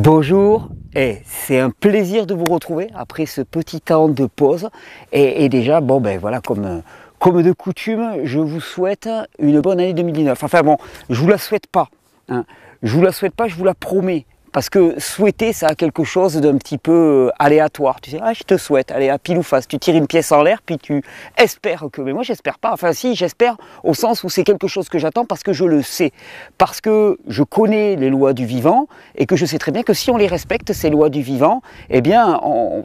Bonjour, c'est un plaisir de vous retrouver après ce petit temps de pause. Et déjà, bon ben voilà, comme de coutume, je vous souhaite une bonne année 2019. Enfin bon, je vous la souhaite pas, hein. Je vous la souhaite pas, je vous la promets. Parce que souhaiter, ça a quelque chose d'un petit peu aléatoire. Tu sais, ah, je te souhaite, allez, à pile ou face. Tu tires une pièce en l'air, puis tu espères que... Mais moi, j'espère pas. Enfin, si, j'espère au sens où c'est quelque chose que j'attends parce que je le sais. Parce que je connais les lois du vivant et que je sais très bien que si on les respecte, ces lois du vivant, eh bien, on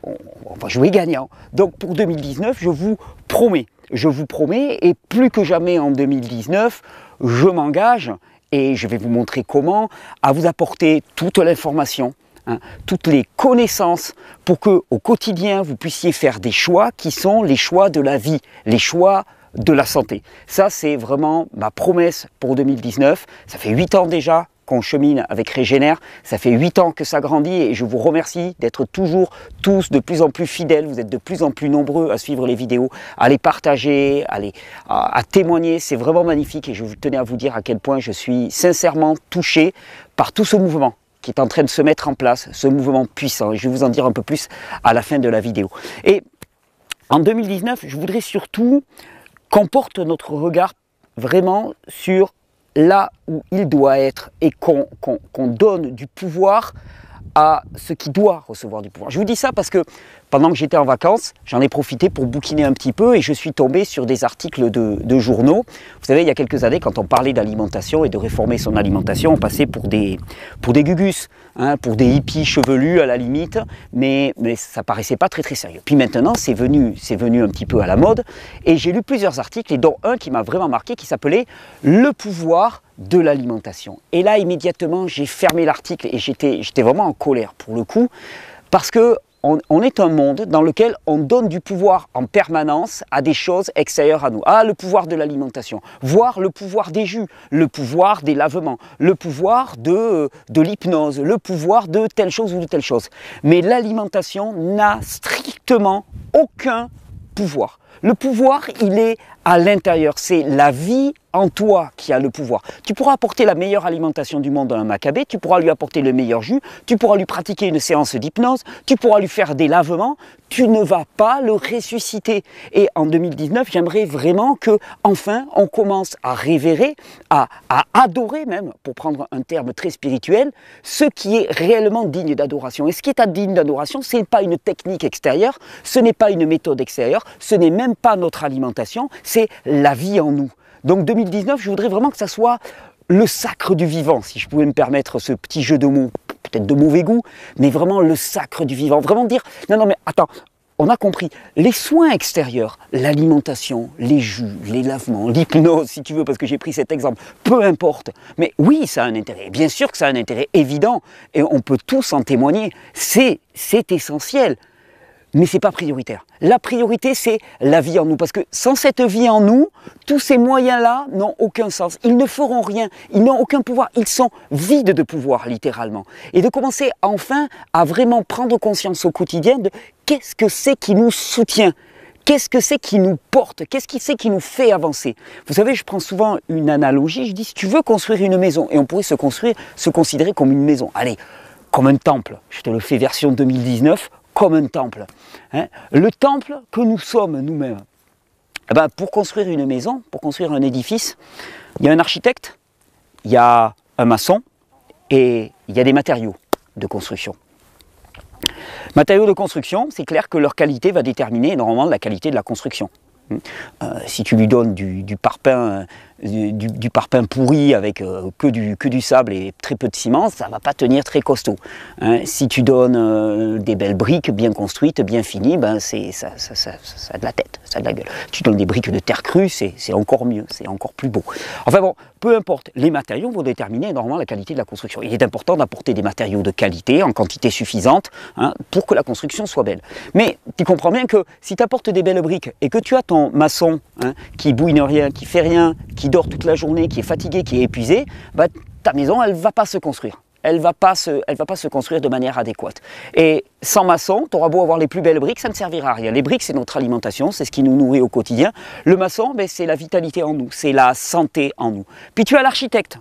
va jouer gagnant. Donc, pour 2019, je vous promets, et plus que jamais en 2019, je m'engage. Et je vais vous montrer comment, à vous apporter toute l'information, hein, toutes les connaissances pour que au quotidien vous puissiez faire des choix qui sont les choix de la vie, les choix de la santé. Ça c'est vraiment ma promesse pour 2019. Ça fait 8 ans déjà qu'on chemine avec Régénère, ça fait 8 ans que ça grandit et je vous remercie d'être toujours tous de plus en plus fidèles, vous êtes de plus en plus nombreux à suivre les vidéos, à les partager, à témoigner, c'est vraiment magnifique et je tenais à vous dire à quel point je suis sincèrement touché par tout ce mouvement qui est en train de se mettre en place, ce mouvement puissant et je vais vous en dire un peu plus à la fin de la vidéo. Et en 2019, je voudrais surtout qu'on porte notre regard vraiment sur là où il doit être et qu'on donne du pouvoir à ce qui doit recevoir du pouvoir. Je vous dis ça parce que pendant que j'étais en vacances, j'en ai profité pour bouquiner un petit peu et je suis tombé sur des articles de journaux. Vous savez, il y a quelques années, quand on parlait d'alimentation et de réformer son alimentation, on passait pour des gugus, hein, pour des hippies chevelus à la limite, mais ça paraissait pas très très sérieux. Puis maintenant, c'est venu un petit peu à la mode et j'ai lu plusieurs articles et dont un qui m'a vraiment marqué qui s'appelait « Le pouvoir de l'alimentation ». Et là, immédiatement, j'ai fermé l'article et j'étais vraiment en colère pour le coup, parce que on est un monde dans lequel on donne du pouvoir en permanence à des choses extérieures à nous. Ah, le pouvoir de l'alimentation, voire le pouvoir des jus, le pouvoir des lavements, le pouvoir de l'hypnose, le pouvoir de telle chose ou de telle chose. Mais l'alimentation n'a strictement aucun pouvoir. Le pouvoir, il est à l'intérieur, c'est la vie en toi qui a le pouvoir. Tu pourras apporter la meilleure alimentation du monde à un macabé, tu pourras lui apporter le meilleur jus, tu pourras lui pratiquer une séance d'hypnose, tu pourras lui faire des lavements, tu ne vas pas le ressusciter. Et en 2019, j'aimerais vraiment que, enfin, on commence à révérer, à adorer même, pour prendre un terme très spirituel, ce qui est réellement digne d'adoration. Et ce qui est digne d'adoration, ce n'est pas une technique extérieure, ce n'est pas une méthode extérieure, ce n'est même pas notre alimentation, c'est la vie en nous. Donc 2019, je voudrais vraiment que ça soit le sacre du vivant, si je pouvais me permettre ce petit jeu de mots, peut-être de mauvais goût, mais vraiment le sacre du vivant. Vraiment dire, non mais attends, on a compris, les soins extérieurs, l'alimentation, les jus, les lavements, l'hypnose si tu veux, parce que j'ai pris cet exemple, peu importe. Mais oui, ça a un intérêt, bien sûr que ça a un intérêt évident, et on peut tous en témoigner, c'est essentiel. Mais ce n'est pas prioritaire. La priorité, c'est la vie en nous. Parce que sans cette vie en nous, tous ces moyens-là n'ont aucun sens. Ils ne feront rien. Ils n'ont aucun pouvoir. Ils sont vides de pouvoir, littéralement. Et de commencer enfin à vraiment prendre conscience au quotidien de qu'est-ce que c'est qui nous soutient. Qu'est-ce que c'est qui nous porte? Qu'est-ce que c'est qui nous fait avancer? Vous savez, je prends souvent une analogie. Je dis, si tu veux construire une maison, et on pourrait se considérer comme une maison. Allez, comme un temple. Je te le fais version 2019. Comme un temple. Hein. Le temple que nous sommes nous-mêmes. Eh ben, pour construire une maison, pour construire un édifice, il y a un architecte, il y a un maçon et il y a des matériaux de construction. Matériaux de construction, c'est clair que leur qualité va déterminer énormément la qualité de la construction. Si tu lui donnes du parpaing pourri avec que du sable et très peu de ciment, ça ne va pas tenir très costaud. Hein. Si tu donnes des belles briques bien construites, bien finies, ben ça a de la tête, ça a de la gueule. Tu donnes des briques de terre crue, c'est encore mieux, c'est encore plus beau. Enfin bon, peu importe, les matériaux vont déterminer énormément la qualité de la construction. Il est important d'apporter des matériaux de qualité, en quantité suffisante, hein, pour que la construction soit belle. Mais tu comprends bien que si tu apportes des belles briques et que tu as ton maçon, hein, qui bouine rien, qui fait rien, qui dort toute la journée, qui est fatigué, qui est épuisé, bah, ta maison, elle ne va pas se construire. Elle ne va pas se construire de manière adéquate. Et sans maçon, tu auras beau avoir les plus belles briques, ça ne servira à rien. Les briques, c'est notre alimentation, c'est ce qui nous nourrit au quotidien. Le maçon, ben, c'est la vitalité en nous, c'est la santé en nous. Puis tu as l'architecte.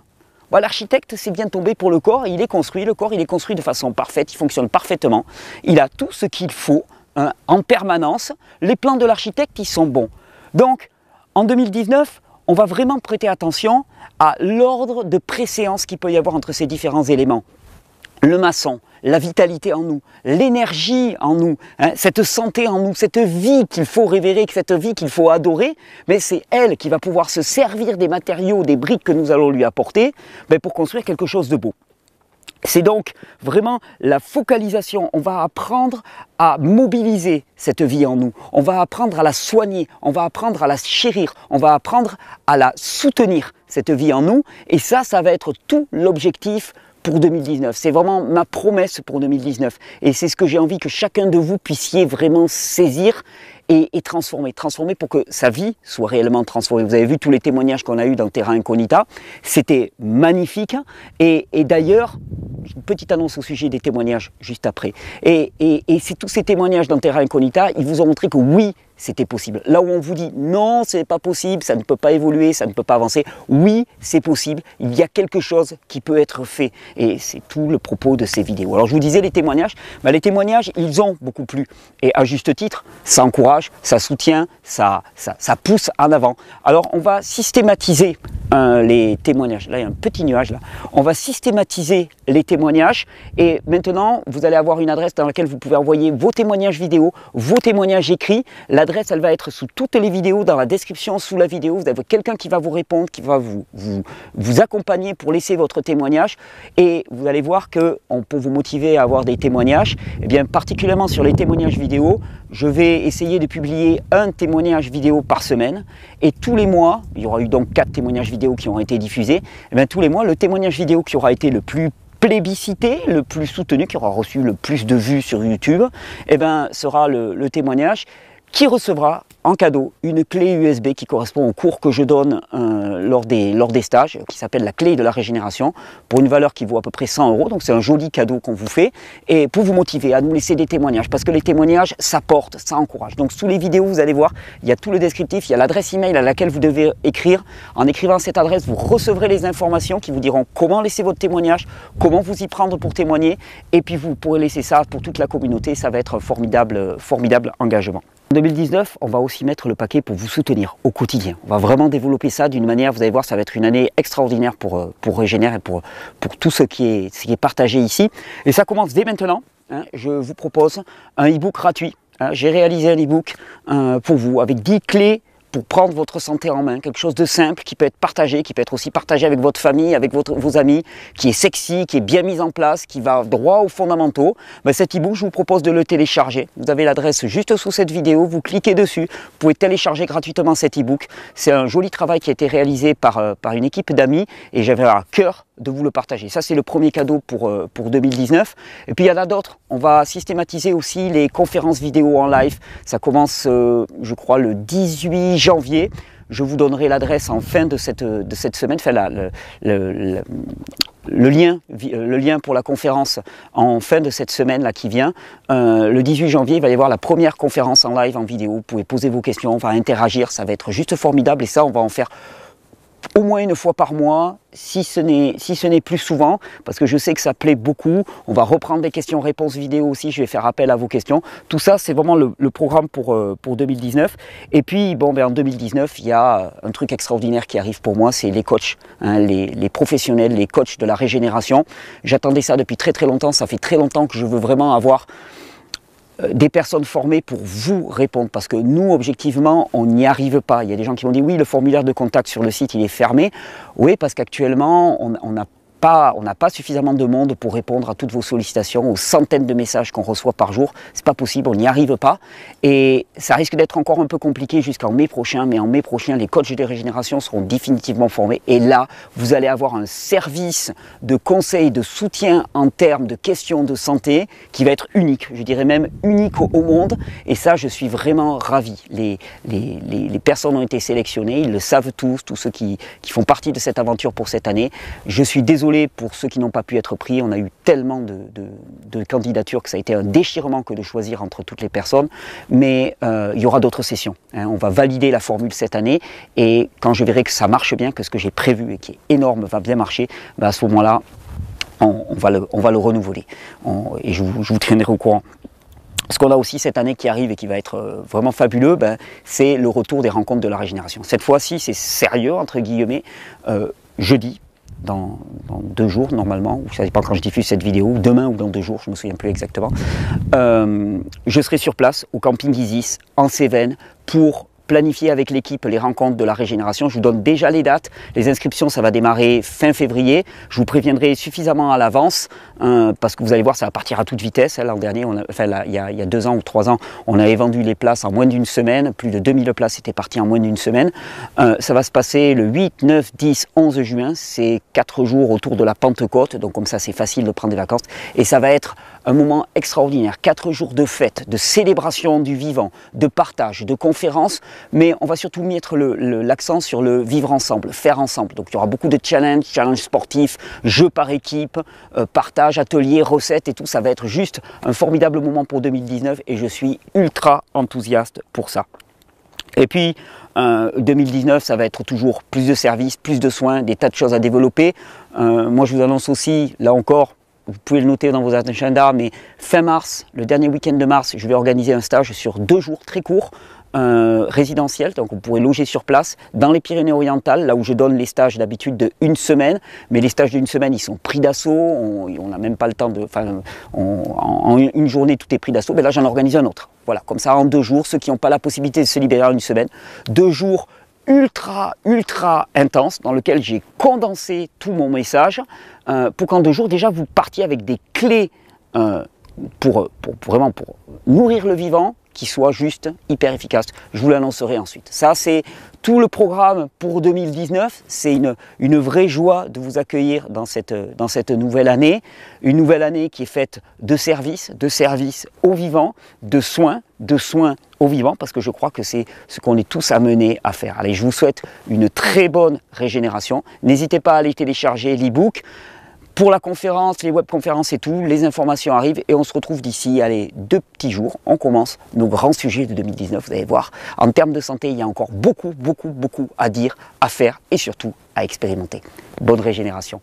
Voilà, l'architecte s'est bien tombé pour le corps, il est construit, le corps il est construit de façon parfaite, il fonctionne parfaitement, il a tout ce qu'il faut hein, en permanence, les plans de l'architecte ils sont bons. Donc en 2019, on va vraiment prêter attention à l'ordre de préséance qu'il peut y avoir entre ces différents éléments. Le maçon, la vitalité en nous, l'énergie en nous, hein, cette santé en nous, cette vie qu'il faut révérer, cette vie qu'il faut adorer, mais c'est elle qui va pouvoir se servir des matériaux, des briques que nous allons lui apporter pour construire quelque chose de beau. C'est donc vraiment la focalisation, on va apprendre à mobiliser cette vie en nous, on va apprendre à la soigner, on va apprendre à la chérir, on va apprendre à la soutenir, cette vie en nous, et ça va être tout l'objectif pour 2019. C'est vraiment ma promesse pour 2019 et c'est ce que j'ai envie que chacun de vous puissiez vraiment saisir et transformer pour que sa vie soit réellement transformée. Vous avez vu tous les témoignages qu'on a eu dans Terra Incognita, c'était magnifique et d'ailleurs, une petite annonce au sujet des témoignages juste après. Et c'est tous ces témoignages dans Terra Incognita, ils vous ont montré que oui, c'était possible. Là où on vous dit non, c'est pas possible, ça ne peut pas évoluer, ça ne peut pas avancer, oui, c'est possible, il y a quelque chose qui peut être fait. Et c'est tout le propos de ces vidéos. Alors je vous disais les témoignages, les témoignages, ils ont beaucoup plu. Et à juste titre, ça encourage, ça soutient, ça pousse en avant. Alors on va systématiser les témoignages. Là, il y a un petit nuage là. On va systématiser les témoignages et maintenant, vous allez avoir une adresse dans laquelle vous pouvez envoyer vos témoignages vidéo, vos témoignages écrits. L'adresse, elle va être sous toutes les vidéos, dans la description, sous la vidéo. Vous avez quelqu'un qui va vous répondre, qui va vous accompagner pour laisser votre témoignage. Et vous allez voir que pour vous motiver à avoir des témoignages, eh bien, particulièrement sur les témoignages vidéo, je vais essayer de publier un témoignage vidéo par semaine. Et tous les mois, il y aura eu donc 4 témoignages vidéo qui ont été diffusés. Eh bien, tous les mois, le témoignage vidéo qui aura été le plus plébiscité, le plus soutenu, qui aura reçu le plus de vues sur YouTube, eh bien, sera le témoignage qui recevra en cadeau une clé USB qui correspond au cours que je donne lors des stages, qui s'appelle la clé de la régénération, pour une valeur qui vaut à peu près 100 €. Donc c'est un joli cadeau qu'on vous fait, et pour vous motiver à nous laisser des témoignages, parce que les témoignages, ça porte, ça encourage. Donc sous les vidéos, vous allez voir, il y a tout le descriptif, il y a l'adresse email à laquelle vous devez écrire. En écrivant cette adresse, vous recevrez les informations qui vous diront comment laisser votre témoignage, comment vous y prendre pour témoigner, et puis vous pourrez laisser ça pour toute la communauté. Ça va être un formidable engagement. En 2019, on va aussi mettre le paquet pour vous soutenir au quotidien. On va vraiment développer ça d'une manière, vous allez voir, ça va être une année extraordinaire pour Régénère et pour tout ce qui est partagé ici. Et ça commence dès maintenant. Hein, je vous propose un e-book gratuit. Hein, j'ai réalisé un e-book pour vous avec 10 clés pour prendre votre santé en main, quelque chose de simple qui peut être partagé, qui peut être aussi partagé avec votre famille, avec vos amis, qui est sexy, qui est bien mis en place, qui va droit aux fondamentaux. Cet e-book, je vous propose de le télécharger. Vous avez l'adresse juste sous cette vidéo, vous cliquez dessus, vous pouvez télécharger gratuitement cet e-book. C'est un joli travail qui a été réalisé par une équipe d'amis et j'avais à cœur de vous le partager. Ça, c'est le premier cadeau pour 2019. Et puis, il y en a d'autres. On va systématiser aussi les conférences vidéo en live. Ça commence, je crois, le 18 janvier. Je vous donnerai l'adresse en fin de cette semaine, enfin, le lien pour la conférence en fin de cette semaine là qui vient. Le 18 janvier, il va y avoir la première conférence en live en vidéo. Vous pouvez poser vos questions, on va interagir. Ça va être juste formidable et ça, on va en faire au moins une fois par mois, si ce n'est plus souvent, parce que je sais que ça plaît beaucoup. On va reprendre des questions-réponses vidéo aussi, je vais faire appel à vos questions. Tout ça, c'est vraiment le programme pour 2019. Et puis, en 2019, il y a un truc extraordinaire qui arrive pour moi, c'est les coachs, hein, les professionnels, les coachs de la régénération. J'attendais ça depuis très très longtemps, ça fait très longtemps que je veux vraiment avoir des personnes formées pour vous répondre, parce que nous, objectivement, on n'y arrive pas. Il y a des gens qui m'ont dit, oui, le formulaire de contact sur le site, il est fermé. Oui, parce qu'actuellement, on n'a pas suffisamment de monde pour répondre à toutes vos sollicitations, aux centaines de messages qu'on reçoit par jour. C'est pas possible, on n'y arrive pas. Et ça risque d'être encore un peu compliqué jusqu'en mai prochain, mais en mai prochain, les coachs de régénération seront définitivement formés. Et là, vous allez avoir un service de conseil, de soutien en termes de questions de santé qui va être unique, je dirais même unique au monde. Et ça, je suis vraiment ravi. Les personnes ont été sélectionnées, ils le savent tous ceux qui font partie de cette aventure pour cette année. Je suis désolé désolé pour ceux qui n'ont pas pu être pris, on a eu tellement de candidatures que ça a été un déchirement que de choisir entre toutes les personnes, mais il y aura d'autres sessions, hein. On va valider la formule cette année, et quand je verrai que ça marche bien, que ce que j'ai prévu et qui est énorme va bien marcher, à ce moment-là, on va le renouveler, et je vous tiendrai au courant. Ce qu'on a aussi cette année qui arrive et qui va être vraiment fabuleux, c'est le retour des rencontres de la régénération. Cette fois-ci, c'est sérieux, entre guillemets, jeudi, dans 2 jours normalement, ou ça dépend quand je diffuse cette vidéo, demain ou dans 2 jours, je ne me souviens plus exactement, je serai sur place au camping Isis, en Cévennes, pour planifier avec l'équipe les rencontres de la régénération. Je vous donne déjà les dates. Les inscriptions, ça va démarrer fin février. Je vous préviendrai suffisamment à l'avance, parce que vous allez voir, ça va partir à toute vitesse. L'an dernier, il y a 2 ans ou 3 ans, on avait vendu les places en moins d'une semaine. Plus de 2000 places étaient parties en moins d'une semaine. Ça va se passer le 8, 9, 10, 11 juin. C'est 4 jours autour de la Pentecôte. Donc comme ça, c'est facile de prendre des vacances. Et ça va être un moment extraordinaire. 4 jours de fête, de célébration du vivant, de partage, de conférences. Mais on va surtout mettre l'accent sur le vivre ensemble, faire ensemble. Donc il y aura beaucoup de challenges sportifs, jeux par équipe, partage, ateliers, recettes et tout. Ça va être juste un formidable moment pour 2019 et je suis ultra enthousiaste pour ça. Et puis 2019, ça va être toujours plus de services, plus de soins, des tas de choses à développer. Moi je vous annonce aussi, là encore, vous pouvez le noter dans vos agendas, mais fin mars, le dernier week-end de mars, je vais organiser un stage sur 2 jours très courts, résidentiel, donc vous pourrez loger sur place dans les Pyrénées-Orientales, là où je donne les stages d'habitude de 1 semaine, mais les stages d'1 semaine ils sont pris d'assaut, on n'a même pas le temps de, en une journée tout est pris d'assaut, mais là j'en organise un autre. Voilà, comme ça en 2 jours, ceux qui n'ont pas la possibilité de se libérer en 1 semaine, 2 jours ultra intense dans lequel j'ai condensé tout mon message pour qu'en 2 jours déjà vous partiez avec des clés pour nourrir le vivant qui soit juste hyper efficace. Je vous l'annoncerai ensuite. Ça c'est tout le programme pour 2019. C'est une vraie joie de vous accueillir dans cette nouvelle année. Une nouvelle année qui est faite de services au vivant, de soins au vivant, parce que je crois que c'est ce qu'on est tous amenés à faire. Allez, je vous souhaite une très bonne régénération. N'hésitez pas à aller télécharger l'e-book. Pour la conférence, les webconférences et tout, les informations arrivent et on se retrouve d'ici, allez, 2 petits jours. On commence nos grands sujets de 2019, vous allez voir. En termes de santé, il y a encore beaucoup à dire, à faire et surtout à expérimenter. Bonne régénération.